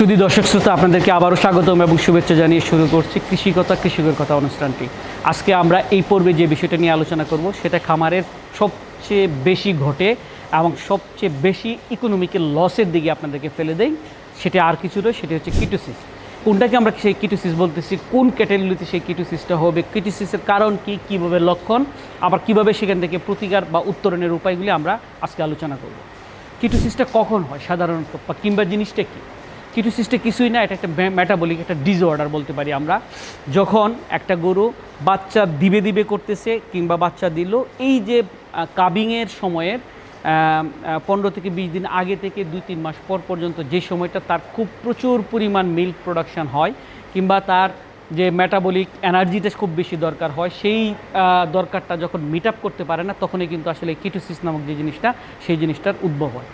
সুধী দর্শক শ্রোতা, আপনাদেরকে আবারও স্বাগতম এবং শুভেচ্ছা জানিয়ে শুরু করছি কৃষিকতা কৃষকের কথা অনুষ্ঠানটি। আজকে আমরা এই পর্বে যে বিষয়টা নিয়ে আলোচনা করব সেটা খামারের সবচেয়ে বেশি ঘটে এবং সবচেয়ে বেশি ইকোনমিক্যাল লসের দিকে আপনাদেরকে ফেলে দেয়। সেটা আর কিছু নয়, সেটা হচ্ছে কিটোসিস। কোনটাকে আমরা সেই কিটোসিস বলতেছি, কোন ক্যাটাগরিতে সেই কিটোসিসটা হবে, কিটোসিসের কারণ কী, কীভাবে লক্ষণ, আবার কীভাবে সেখান থেকে প্রতিকার বা উত্তরণের উপায়গুলি আমরা আজকে আলোচনা করব। কিটোসিসটা কখন হয় সাধারণত, বা কিংবা জিনিসটা কী? কিটোসিসটা কিছুই না, এটা একটা মেটাবলিক একটা ডিসঅর্ডার বলতে পারি আমরা। যখন একটা গরু বাচ্চা দিবে দিবে করতেছে কিংবা বাচ্চা দিল, এই যে কাবিংয়ের সময়ের 15 থেকে 20 দিন আগে থেকে 2-3 মাস পর পর্যন্ত যে সময়টা তার খুব প্রচুর পরিমাণ মিল্ক প্রোডাকশান হয় কিংবা তার যে মেটাবলিক এনার্জিটা খুব বেশি দরকার হয়, সেই দরকারটা যখন মিট আপ করতে পারে না, তখনই কিন্তু আসলে কিটোসিস নামক যে জিনিসটা, সেই জিনিসটার উদ্ভব হয়।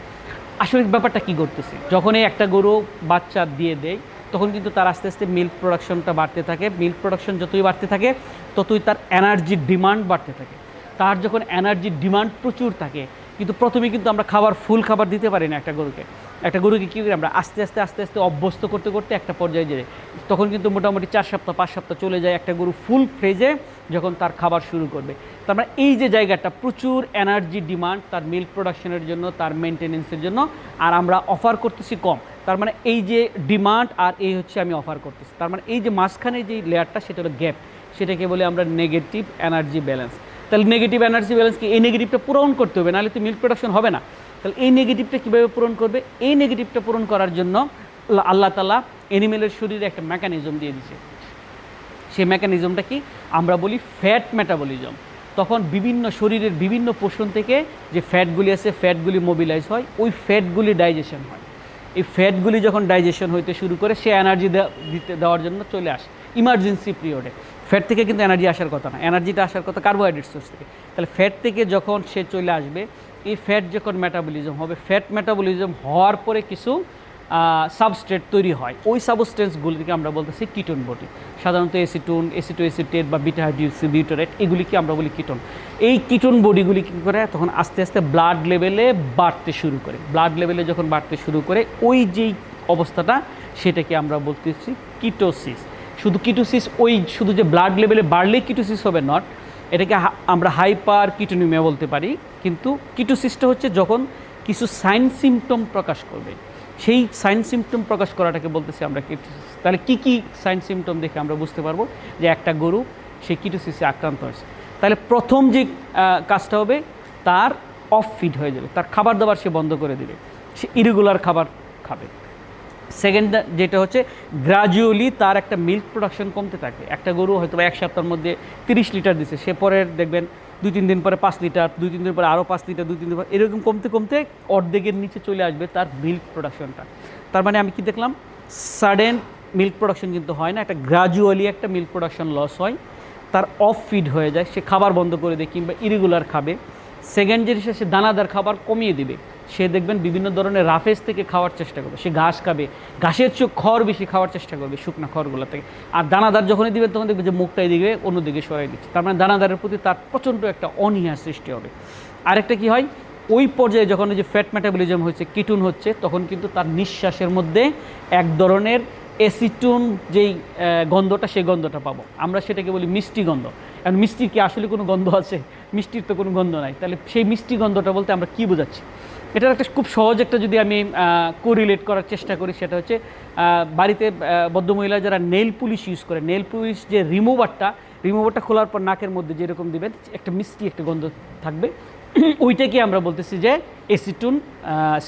আসলে ব্যাপারটা কী করতেছে, যখনই একটা গরু বাচ্চা দিয়ে দেয় তখন কিন্তু তার আস্তে আস্তে মিল্ক প্রোডাকশনটা বাড়তে থাকে। মিল্ক প্রোডাকশন যতই বাড়তে থাকে ততই তার এনার্জির ডিমান্ড বাড়তে থাকে। তার যখন এনার্জির ডিমান্ড প্রচুর থাকে, কিন্তু প্রথমে কিন্তু আমরা ফুল খাবার দিতে পারি না একটা গরুকে কী করি আমরা, আস্তে আস্তে অভ্যস্ত করতে করতে একটা পর্যায়ে যায়, তখন কিন্তু মোটামুটি 4 সপ্তাহ 5 সপ্তাহ চলে যায় একটা গরু ফুল ফ্রেজে যখন তার খাবার শুরু করবে। তার মানে এই যে জায়গাটা প্রচুর এনার্জি ডিমান্ড তার মিল্ক প্রোডাকশনের জন্য, তার মেনটেনেন্সের জন্য, আর আমরা অফার করতেছি কম। তার মানে এই যে ডিমান্ড আর এই হচ্ছে আমি অফার করতেছি, তার মানে এই যে মাঝখানে যে লেয়ারটা সেটা হলো গ্যাপ, সেটাকে বলে আমরা নেগেটিভ এনার্জি ব্যালেন্স। তাহলে নেগেটিভ এনার্জি ব্যালেন্সকে এই নেগেটিভটা পূরণ করতে হবে, নাহলে তো মিল্ক প্রোডাকশন হবে না। তাহলে এই নেগেটিভটা কীভাবে পূরণ করবে? এই নেগেটিভটা পূরণ করার জন্য আল্লাহ তাআলা অ্যানিমেলের শরীরে একটা মেকানিজম দিয়ে দিয়েছে। সেই মেকানিজমটা কি আমরা বলি ফ্যাট মেটাবলিজম। তখন বিভিন্ন শরীরের বিভিন্ন পোর্শন থেকে যে ফ্যাটগুলি আছে, ফ্যাটগুলি মোবিলাইজ হয়, ওই ফ্যাটগুলি ডাইজেশন হয়। এই ফ্যাটগুলি যখন ডাইজেশন হইতে শুরু করে, সে এনার্জি দেওয়ার জন্য চলে আসে ইমার্জেন্সি পিরিয়ডে। ফ্যাট থেকে কিন্তু এনার্জি আসার কথা না, এনার্জিটা আসার কথা কার্বোহাইড্রেট সোর্স থেকে। তাহলে ফ্যাট থেকে যখন সে চলে আসবে, এই ফ্যাট যখন মেটাবলিজম হবে, ফ্যাট মেটাবলিজম হওয়ার পরে কিছু সাবস্ট্রেট তৈরি হয়, ওই সাবস্টেন্সগুলিকে আমরা বলতেছি কিটোন বডি। সাধারণত এসিটোন, এসিটোএসিটেট বা বিটা হাইড্রোক্সিবিউটারেট, এগুলিকে আমরা বলি কিটোন। এই কিটোন বডিগুলি কী করে, তখন আস্তে আস্তে ব্লাড লেভেলে বাড়তে শুরু করে। ব্লাড লেভেলে যখন বাড়তে শুরু করে, ওই যেই অবস্থাটা, সেটাকে আমরা বলতেছি কিটোসিস। শুধু কিটোসিস, ওই শুধু যে ব্লাড লেভেলে বাড়লেই কিটোসিস হবে নট, এটাকে আমরা হাইপার কিটোনিমিয়া বলতে পারি। কিন্তু কিটোসিসটা হচ্ছে যখন কিছু সাইন সিমটম প্রকাশ করবে, সেই সাইন সিমটম প্রকাশ করাটাকে বলতেছি আমরা কিটোসিস। তাহলে কী কী সাইন সিমটম দেখে আমরা বুঝতে পারবো যে একটা গরু সেই কিটোসিসে আক্রান্ত হয়েছে? তাহলে প্রথম যে কাজটা হবে, তার অফ ফিড হয়ে যাবে, তার খাবার দাবার সে বন্ধ করে দেবে, সে ইরেগুলার খাবার খাবে। সেকেন্ড যেটা হচ্ছে, গ্রাজুয়ালি তার একটা মিল্ক প্রোডাকশন কমতে থাকে। একটা গরু হয়তো 1 সপ্তাহের মধ্যে 30 লিটার দিচ্ছে, সে পরের দেখবেন 2-3 দিন পরে 5 লিটার, 2-3 দিন পরে আরও 5 লিটার, 2-3 দিন পরে এরকম কমতে কমতে অর্ধেকের নিচে চলে আসবে তার মিল্ক প্রোডাকশনটা। তার মানে আমি কি দেখলাম, সাডেন মিল্ক প্রোডাকশন কিন্তু হয় না, একটা গ্রাজুয়ালি একটা মিল্ক প্রোডাকশন লস হয়, তার অফ ফিড হয়ে যায়, সে খাবার বন্ধ করে দেয় কিংবা ইরেগুলার খাবে। সেকেন্ড জিনিস, সে দানাদার খাবার কমিয়ে দিবে, সে দেখবেন বিভিন্ন ধরনের রাফেজ থেকে খাওয়ার চেষ্টা করবে, সে ঘাস খাবে, ঘাসের চেয়ে খড় বেশি খাওয়ার চেষ্টা করবে, শুকনো খড়গুলো থেকে। আর দানাদার যখনই দিবে তখন দেখবে যে মুখটা এদিকে অন্যদিকে সরাই দিচ্ছে, তার মানে দানাদারের প্রতি তার প্রচণ্ড একটা অনীহার সৃষ্টি হবে। আরেকটা কি হয়, ওই পর্যায়ে যখন ওই যে ফ্যাট মেটাবলিজম হচ্ছে, কিটোন হচ্ছে, তখন কিন্তু তার নিঃশ্বাসের মধ্যে এক ধরনের অ্যাসিটোন যেই গন্ধটা, সেই গন্ধটা পাবো আমরা, সেটাকে বলি মিষ্টি গন্ধ। কারণ মিষ্টির কি আসলে কোনো গন্ধ আছে? মিষ্টির তো কোনো গন্ধ নাই। তাহলে সেই মিষ্টি গন্ধটা বলতে আমরা কী বোঝাচ্ছি? এটার একটা খুব সহজ একটা যদি আমি কোরিলেট করার চেষ্টা করি, সেটা হচ্ছে বাড়িতে ভদ্রমহিলা যারা নেল পুলিশ ইউজ করে, নেল পুলিশ যে রিমুভারটা খোলার পর নাকের মধ্যে যেরকম দিবেন, একটা মিষ্টি একটা গন্ধ থাকবে, ওইটাকে আমরা বলতেছি যে অ্যাসিটোন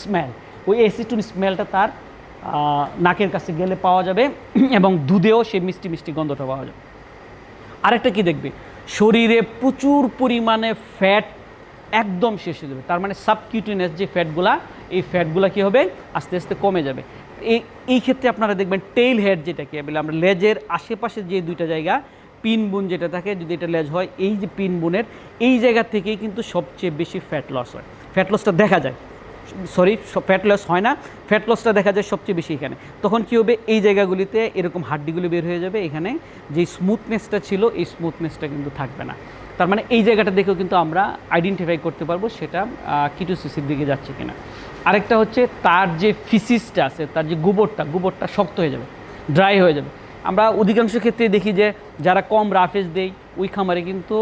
স্মেল। ওই অ্যাসিটোন স্মেলটা তার নাকের কাছে গেলে পাওয়া যাবে এবং দুধেও সেই মিষ্টি মিষ্টি গন্ধটা পাওয়া যাবে। আরেকটা কি দেখবে, শরীরে প্রচুর পরিমাণে ফ্যাট একদম শেষ হয়ে যাবে। তার মানে সাবকিউটেনিয়াস যে ফ্যাটগুলা, এই ফ্যাটগুলা কী হবে, আস্তে আস্তে কমে যাবে। এই ক্ষেত্রে আপনারা দেখবেন টেইল হেড, যেটাকে বলে আমরা লেজের আশেপাশে যে দুইটা জায়গা পিন বুন যেটা থাকে, যদি এটা লেজ হয়, এই যে পিন বুনের এই জায়গা থেকেই কিন্তু সবচেয়ে বেশি ফ্যাট লস হয়। ফ্যাট লসটা দেখা যায়, ফ্যাট লস হয় না, ফ্যাট লসটা দেখা যায় সবচেয়ে বেশি এখানে। তখন কী হবে, এই জায়গাগুলিতে এরকম হাড্ডিগুলি বের হয়ে যাবে, এখানে যে স্মুথনেসটা ছিল এই স্মুথনেসটা কিন্তু থাকবে না। তার মানে এই জায়গাটা দেখেও কিন্তু আমরা আইডেন্টিফাই করতে পারবো সেটা কিটোসিসের দিকে যাচ্ছে কিনা। আরেকটা হচ্ছে তার যে ফিসিসটা আছে, তার যে গোবরটা শক্ত হয়ে যাবে, ড্রাই হয়ে যাবে। আমরা অধিকাংশ ক্ষেত্রে দেখি যে যারা কম রাফেজ দেই ওই খামারে কিন্তু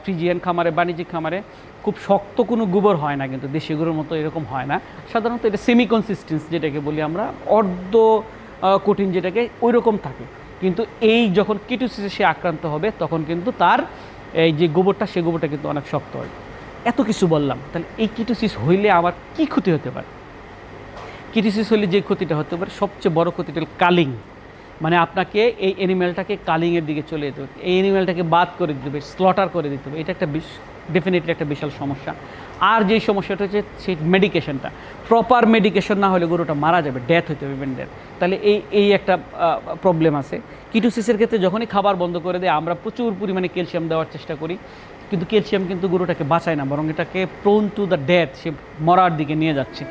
ফ্রিজিয়ান খামারে, বাণিজ্যিক খামারে খুব শক্ত কোনো গোবর হয় না, কিন্তু দেশি গরুর মতো এরকম হয় না। সাধারণত এটা সেমি কনসিস্টেন্স যেটাকে বলি আমরা, অর্ধ কঠিন যেটাকে, ওই রকম থাকে। কিন্তু এই যখন কিটোসিসে সে আক্রান্ত হবে তখন কিন্তু তার এই যে গোবরটা, সে গোবরটা কিন্তু অনেক শক্ত হয়। এত কিছু বললাম, তাহলে এই কিটোসিস হইলে আমার কি ক্ষতি হতে পারে? কিটোসিস হলে যে ক্ষতিটা হতে পারে, সবচেয়ে বড় ক্ষতিটা হল কালিং। মানে আপনাকে এই অ্যানিম্যালটাকে কালিংয়ের দিকে চলে যেতে হবে, এই অ্যানিম্যালটাকে বাদ করে দিতে হবে, স্লটার করে দিতে হবে। এটা একটা ডেফিনেটলি একটা বিশাল সমস্যা। আর যেই সমস্যাটা হচ্ছে সেই মেডিকেশনটা, প্রপার মেডিকেশন না হলে গরুটা মারা যাবে, ডেথ হতে হবে ইভেন ডেথ। তাহলে এই একটা প্রবলেম আছে। কিটোসিসের ক্ষেত্রে যখনই খাবার বন্ধ করে দেয় আমরা প্রচুর পরিমাণে ক্যালসিয়াম দেওয়ার চেষ্টা করি, কিন্তু ক্যালসিয়াম কিন্তু গরুটাকে বাঁচায় না, বরং এটাকে প্রোন টু দ্য ডেথ, সে মরার দিকে নিয়ে যাচ্ছে।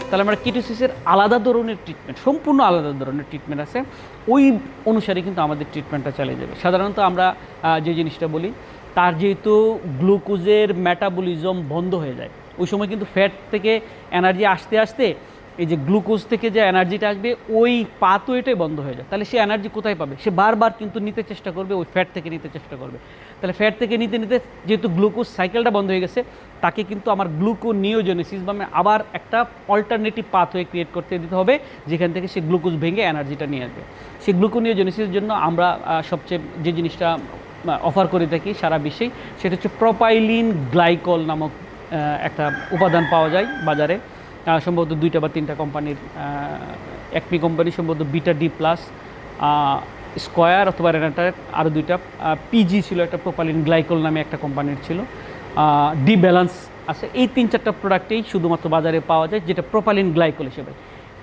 তাহলে আমরা কিটোসিসের আলাদা ধরনের ট্রিটমেন্ট, সম্পূর্ণ আলাদা ধরনের ট্রিটমেন্ট আছে, ওই অনুসারে কিন্তু আমাদের ট্রিটমেন্টটা চালিয়ে যাবে। সাধারণত আমরা যে জিনিসটা বলি, তার যেহেতু গ্লুকোজের মেটাবলিজম বন্ধ হয়ে যায়, ওই সময় কিন্তু ফ্যাট থেকে এনার্জি আসতে আসতে এই যে গ্লুকোজ থেকে যে এনার্জিটা আসবে ওই পাথওয়েটাই বন্ধ হয়ে যায়। তাহলে সে এনার্জি কোথায় পাবে? সে বারবার কিন্তু নিতে চেষ্টা করবে, ওই ফ্যাট থেকে নিতে চেষ্টা করবে। তাহলে ফ্যাট থেকে নিতে নিতে যেহেতু গ্লুকোজ সাইকেলটা বন্ধ হয়ে গেছে, তাকে কিন্তু আমার গ্লুকোনিওজেনেসিস বা আবার একটা অল্টারনেটিভ পাথওয়ে ক্রিয়েট করতে দিতে হবে, যেখান থেকে সে গ্লুকোজ ভেঙে এনার্জিটা নিয়ে আসবে। সেই গ্লুকোনিওজেনেসিসের জন্য আমরা সবচেয়ে যে জিনিসটা অফার করে থাকি সারা বিশ্বেই, সেটা হচ্ছে প্রোপাইলিন গ্লাইকল নামক একটা উপাদান পাওয়া যায় বাজারে, সম্ভবত 2টা বা 3টা কোম্পানির। একমি কোম্পানি সম্ভবত বিটা ডি প্লাস, স্কোয়ার অথবা রেনাটার, আরও 2টা, পিজি ছিল একটা, প্রোপাইলিন গ্লাইকল নামে একটা কোম্পানির ছিল, ডি ব্যালেন্স আছে। এই 3-4টা প্রোডাক্টেই শুধুমাত্র বাজারে পাওয়া যায়, যেটা প্রোপাইলিন গ্লাইকল হিসেবে।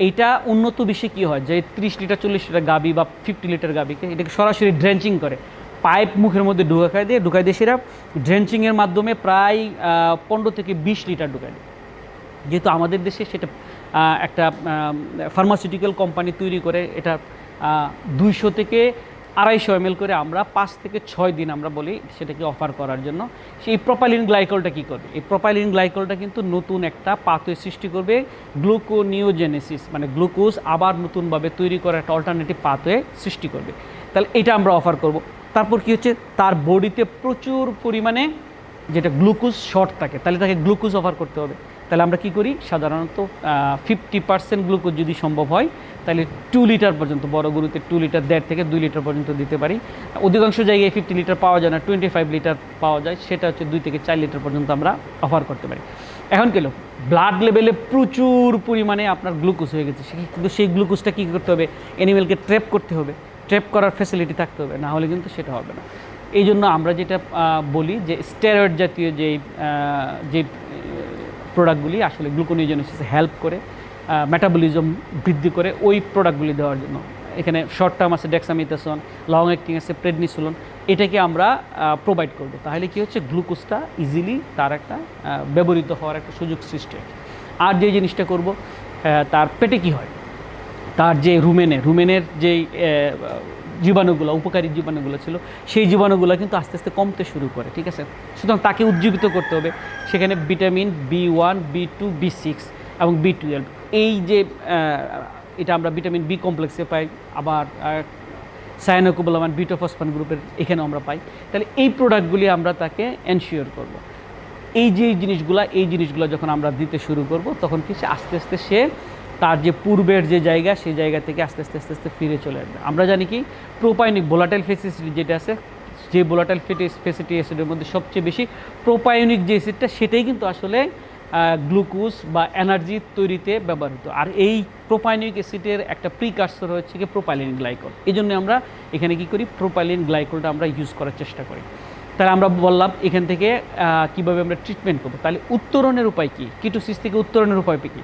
এইটা উন্নত বিশ্বে কী হয়, যে 30 লিটার 40 লিটার গাবি বা 50 লিটার গাবিকে এটাকে সরাসরি ড্রেঞ্চিং করে, পাইপ মুখের মধ্যে ঢুকাই দিয়ে সেটা ড্রেঞ্চিংয়ের মাধ্যমে প্রায় 15 থেকে 20 লিটার ঢুকায় দেয়। যেহেতু আমাদের দেশে সেটা একটা ফার্মাসিউটিক্যাল কোম্পানি তৈরি করে, এটা 200 থেকে 250 ml করে আমরা 5 থেকে 6 দিন আমরা বলি সেটাকে অফার করার জন্য। সেই প্রোপাইলিন গ্লাইকলটা কী করবে? এই প্রোপাইলিন গ্লাইকলটা কিন্তু নতুন একটা পাথওয়ে সৃষ্টি করবে, গ্লুকোনিওজেনেসিস, মানে গ্লুকোজ আবার নতুনভাবে তৈরি করার একটা অল্টারনেটিভ পাথওয়ে সৃষ্টি করবে। তাহলে এটা আমরা অফার করব। তারপর কী হচ্ছে, তার বডিতে প্রচুর পরিমাণে যেটা গ্লুকোজ শর্ট থাকে, তাহলে তাকে গ্লুকোজ অফার করতে হবে। তাহলে আমরা কি করি, সাধারণত 50% গ্লুকোজ যদি সম্ভব হয় তাহলে 2 লিটার পর্যন্ত, বড় গরুতে 2 লিটার, 1.5 থেকে 2 লিটার পর্যন্ত দিতে পারি। অধিকাংশ জায়গায় 50 লিটার পাওয়া যায় না, 25 লিটার পাওয়া যায়, সেটা হচ্ছে 2 থেকে 4 লিটার পর্যন্ত আমরা অফার করতে পারি। এখন কেন ব্লাড লেভেলে প্রচুর পরিমাণে আপনার গ্লুকোজ হয়ে গেছে, কিন্তু সেই গ্লুকোজটা কী করতে হবে? অ্যানিমেলকে ট্র্যাপ করতে হবে, ট্র্যাপ করার ফ্যাসিলিটি থাকতে হবে, না হলে কিন্তু সেটা হবে না। এই জন্য আমরা যেটা বলি যে স্টেরয়েড জাতীয় যে প্রোডাক্টগুলি আসলে গ্লুকোনিওজেনেসিসে হেল্প করে, মেটাবলিজম বৃদ্ধি করে, ওই প্রোডাক্টগুলি দেওয়ার জন্য। এখানে শর্ট টার্ম আছে ডেক্সামিথাসোন, লং অ্যাক্টিং আছে প্রেডনিসোলন, এটাকে আমরা প্রোভাইড করব। তাহলে কি হচ্ছে, গ্লুকোজটা ইজিলি তার একটা ব্যবহৃত হওয়ার একটা সুযোগ সৃষ্টি হয়। আর যে জিনিসটা করব, তার পেটে কি হয়, তার যে রুমেনের যেই জীবাণুগুলো, উপকারী জীবাণুগুলো ছিল, সেই জীবাণুগুলো কিন্তু আস্তে আস্তে কমতে শুরু করে, ঠিক আছে? সুতরাং তাকে উজ্জীবিত করতে হবে। সেখানে ভিটামিন B1, B2, B6 এবং B12, এই যে এটা আমরা ভিটামিন বি কমপ্লেক্সে পাই, আবার সায়ানোকোবালামাইন, বিটোফসফান গ্রুপের এখানেও আমরা পাই। তাহলে এই প্রোডাক্টগুলি আমরা তাকে এনশিওর করব। এই জিনিসগুলো যখন আমরা দিতে শুরু করব, তখন কি আস্তে আস্তে সে তার যে পূর্বের যে জায়গা, সেই জায়গা থেকে আস্তে আস্তে ফিরে চলে আসবে। আমরা জানি কি, প্রোপাইনিক ভোলাটাইল ফ্যাটি অ্যাসিড যেটা আছে, যে ভোলাটাইল ফ্যাটি অ্যাসিডের মধ্যে সবচেয়ে বেশি প্রোপাইনিক যে অ্যাসিডটা, সেটাই কিন্তু আসলে গ্লুকোজ বা এনার্জি তৈরিতে ব্যবহৃত। আর এই প্রোপাইনিক অ্যাসিডের একটা প্রিকারসর হচ্ছে কি প্রোপাইলিন গ্লাইকল। এই জন্য আমরা এখানে কি করি, প্রোপাইলিন গ্লাইকলটা আমরা ইউজ করার চেষ্টা করি। তাহলে আমরা বললাম এখান থেকে কীভাবে আমরা ট্রিটমেন্ট করবো। তাহলে উত্তরণের উপায় কী, কিটোসিস থেকে উত্তরণের উপায় কী?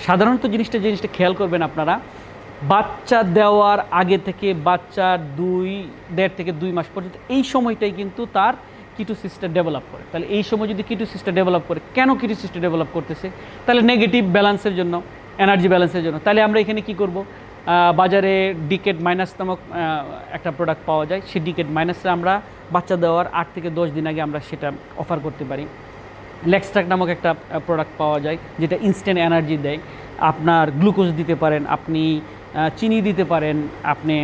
সাধারণত জিনিসটা খেয়াল করবেন আপনারা, বাচ্চা দেওয়ার আগে থেকে বাচ্চার 1.5 থেকে 2 মাস পর্যন্ত এই সময়টাই কিন্তু তার কিটোসিসটা ডেভেলপ করে। তাহলে এই সময় যদি কিটোসিসটা ডেভেলপ করে, কেন কিটোসিসটা ডেভেলপ করতেছে? তাহলে নেগেটিভ ব্যালেন্সের জন্য, এনার্জি ব্যালেন্সের জন্য। তাহলে আমরা এখানে কি করব, বাজারে ডিকেট মাইনাস নামক একটা প্রোডাক্ট পাওয়া যায়, সেই ডিকেট মাইনাসে আমরা বাচ্চা দেওয়ার 8 থেকে 10 দিন আগে আমরা সেটা অফার করতে পারি। লেক্সট্রাক নামক একটা প্রোডাক্ট পাওয়া যায় যেটা ইনস্ট্যান্ট এনার্জি দেয়। আপনার গ্লুকোজ দিতে পারেন, আপনি চিনি দিতে পারেন, আপনি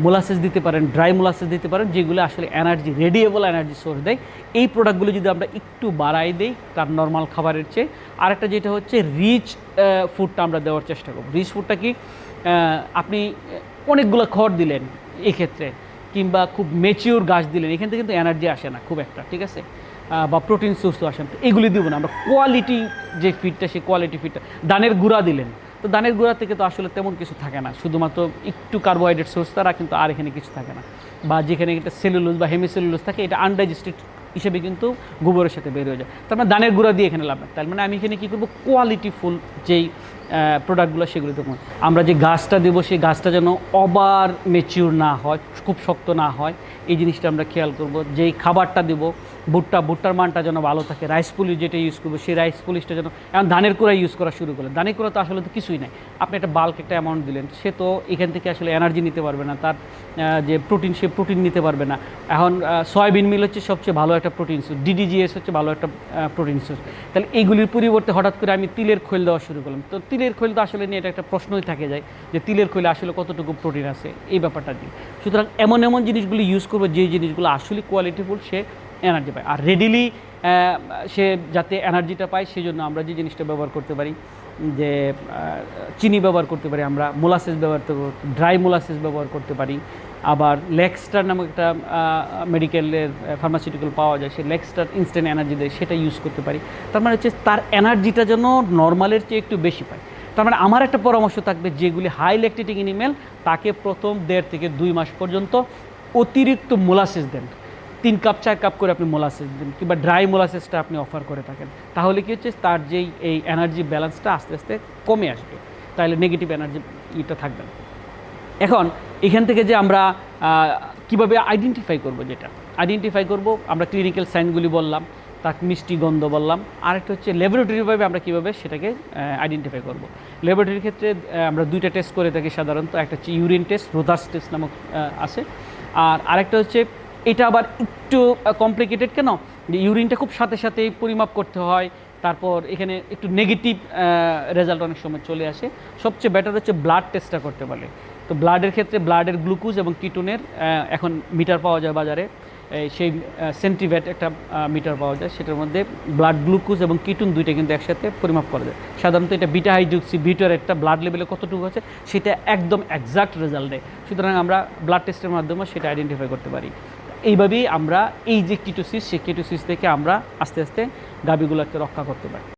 মোলাসেস দিতে পারেন, ড্রাই মোলাসেস দিতে পারেন, যেগুলো আসলে এনার্জি, রেডিয়েবল এনার্জি সোর্স দেয়। এই প্রোডাক্টগুলো যদি আমরা একটু বাড়াই দেই তার নর্মাল খাবারের চেয়ে। আরেকটা যেটা হচ্ছে রিচ ফুডটা আমরা দেওয়ার চেষ্টা করব। রিচ ফুডটা কি, আপনি অনেকগুলো খড় দিলেন এক্ষেত্রে, কিংবা খুব ম্যাচিওর গাছ দিলেন, এখান থেকে কিন্তু এনার্জি আসে না খুব একটা, ঠিক আছে, বা প্রোটিন সোর্সও আসেন, তো এগুলি দিব না আমরা। কোয়ালিটি যে ফিডটা, সেই কোয়ালিটি ফিডটা, ধানের গুঁড়া দিলেন, তো ধানের গুঁড়া থেকে তো আসলে তেমন কিছু থাকে না, শুধুমাত্র একটু কার্বোহাইড্রেট সোর্স তারা, কিন্তু আর এখানে কিছু থাকে না। বা যেখানে একটা সেলুলোজ বা হেমিসেলুলোজ থাকে, এটা আনডাইজেস্টেড হিসেবে কিন্তু গোবরের সাথে বের হয়ে যায়। তার মানে ধানের গুঁড়া দিয়ে এখানে লাভ না। তার মানে আমি এখানে কী করবো, কোয়ালিটিফুল যেই প্রোডাক্টগুলো সেগুলো দেবো। আমরা যে গাছটা দেবো সেই গাছটা যেন ওভার ম্যাচিউর না হয়, খুব শক্ত না হয়, এই জিনিসটা আমরা খেয়াল করব। যেই খাবারটা দেবো, ভুট্টার মানটা যেন ভালো থাকে। রাইস পুলিশ যেটা ইউজ করবো, সেই রাইস পুলিশটা যেন, এখন ধানের কুড়া ইউজ করা শুরু করলেন, ধানের কুড়া তো আসলে তো কিছুই নাই, আপনি একটা বাল্ক একটা অ্যামাউন্ট দিলেন, সে তো এখান থেকে আসলে এনার্জি নিতে পারবে না, তার যে প্রোটিন, সে প্রোটিন নিতে পারবে না। এখন সয়াবিন মিল হচ্ছে সবচেয়ে ভালো একটা প্রোটিন সোর্স, ডিডিজিএস হচ্ছে ভালো একটা প্রোটিন সোর্স। তাহলে এইগুলির পরিবর্তে হঠাৎ করে আমি তিলের খৈল দেওয়া শুরু করলাম, তো তিলের খৈল তো আসলে নিয়ে এটা একটা প্রশ্নই থাকে যায় যে তিলের খৈলে আসলে কতটুকু প্রোটিন আছে, এই ব্যাপারটা দিয়ে। সুতরাং এমন এমন জিনিসগুলো ইউজ করবো যে জিনিসগুলো আসলে কোয়ালিটিফুল, সে এনার্জি পায়। আর রেডিলি সে যাতে এনার্জিটা পায়, সেই জন্য আমরা যে জিনিসটা ব্যবহার করতে পারি, যে চিনি ব্যবহার করতে পারি, আমরা মোলাসেস ব্যবহার করতে পারি, ড্রাই মোলাসেস ব্যবহার করতে পারি। আবার লেক্সটার নামক একটা মেডিকেলের ফার্মাসিউটিক্যাল পাওয়া যায়, সেই লেক্সটার ইনস্ট্যান্ট এনার্জি দেয়, সেটা ইউজ করতে পারি। তার মানে হচ্ছে তার এনার্জিটা যেন নর্মালের চেয়ে একটু বেশি পায়। তার মানে আমার একটা পরামর্শ থাকবে, যেগুলি হাই ল্যাকটেটিং অ্যানিমেল, তাকে প্রথম 1.5 থেকে 2 মাস পর্যন্ত অতিরিক্ত মোলাসেস দেন। 3 কাপ 4 কাপ করে আপনি মোলাসেস দিন, কিংবা ড্রাই মোলাসেসটা আপনি অফার করে থাকেন। তাহলে কি হচ্ছে, তার যেই এই এনার্জি ব্যালেন্সটা আস্তে আস্তে কমে আসবে, তাহলে নেগেটিভ এনার্জি ইটা থাকবে না। এখন এখান থেকে যে আমরা কিভাবে আইডেন্টিফাই করব, যেটা আইডেন্টিফাই করব, আমরা ক্লিনিক্যাল সাইনগুলি বললাম, তার মিষ্টি গন্ধ বললাম। আরেকটা হচ্ছে ল্যাবরেটরিভাবে আমরা কীভাবে সেটাকে আইডেন্টিফাই করব। ল্যাবরেটরির ক্ষেত্রে আমরা 2টা টেস্ট করে থাকি সাধারণত। একটা হচ্ছে ইউরিন টেস্ট, রোদাস টেস্ট নামক আছে। আর আরেকটা হচ্ছে, এটা আবার একটু কমপ্লিকেটেড, কেন যে ইউরিনটা খুব সাথে সাথেই পরিমাপ করতে হয়, তারপর এখানে একটু নেগেটিভ রেজাল্ট অনেক সময় চলে আসে। সবচেয়ে বেটার হচ্ছে ব্লাড টেস্টটা করতে পারলে। তো ব্লাডের ক্ষেত্রে ব্লাডের গ্লুকোজ এবং কিটোনের এখন মিটার পাওয়া যায় বাজারে, সেই সেন্টিভেট একটা মিটার পাওয়া যায়, সেটার মধ্যে ব্লাড গ্লুকোজ এবং কিটোন দুইটা কিন্তু একসাথে পরিমাপ করা যায়। সাধারণত এটা বিটা হাইড্রোক্সি বিটার একটা ব্লাড লেভেলে কতটুকু আছে সেটা একদম এক্সাক্ট রেজাল্ট দেয়। সুতরাং আমরা ব্লাড টেস্টের মাধ্যমে সেটা আইডেন্টিফাই করতে পারি। এইভাবেই আমরা এই যে কিটোসিস, সেই কিটোসিস থেকে আমরা আস্তে আস্তে গাভীগুলোকে রক্ষা করতে পারি।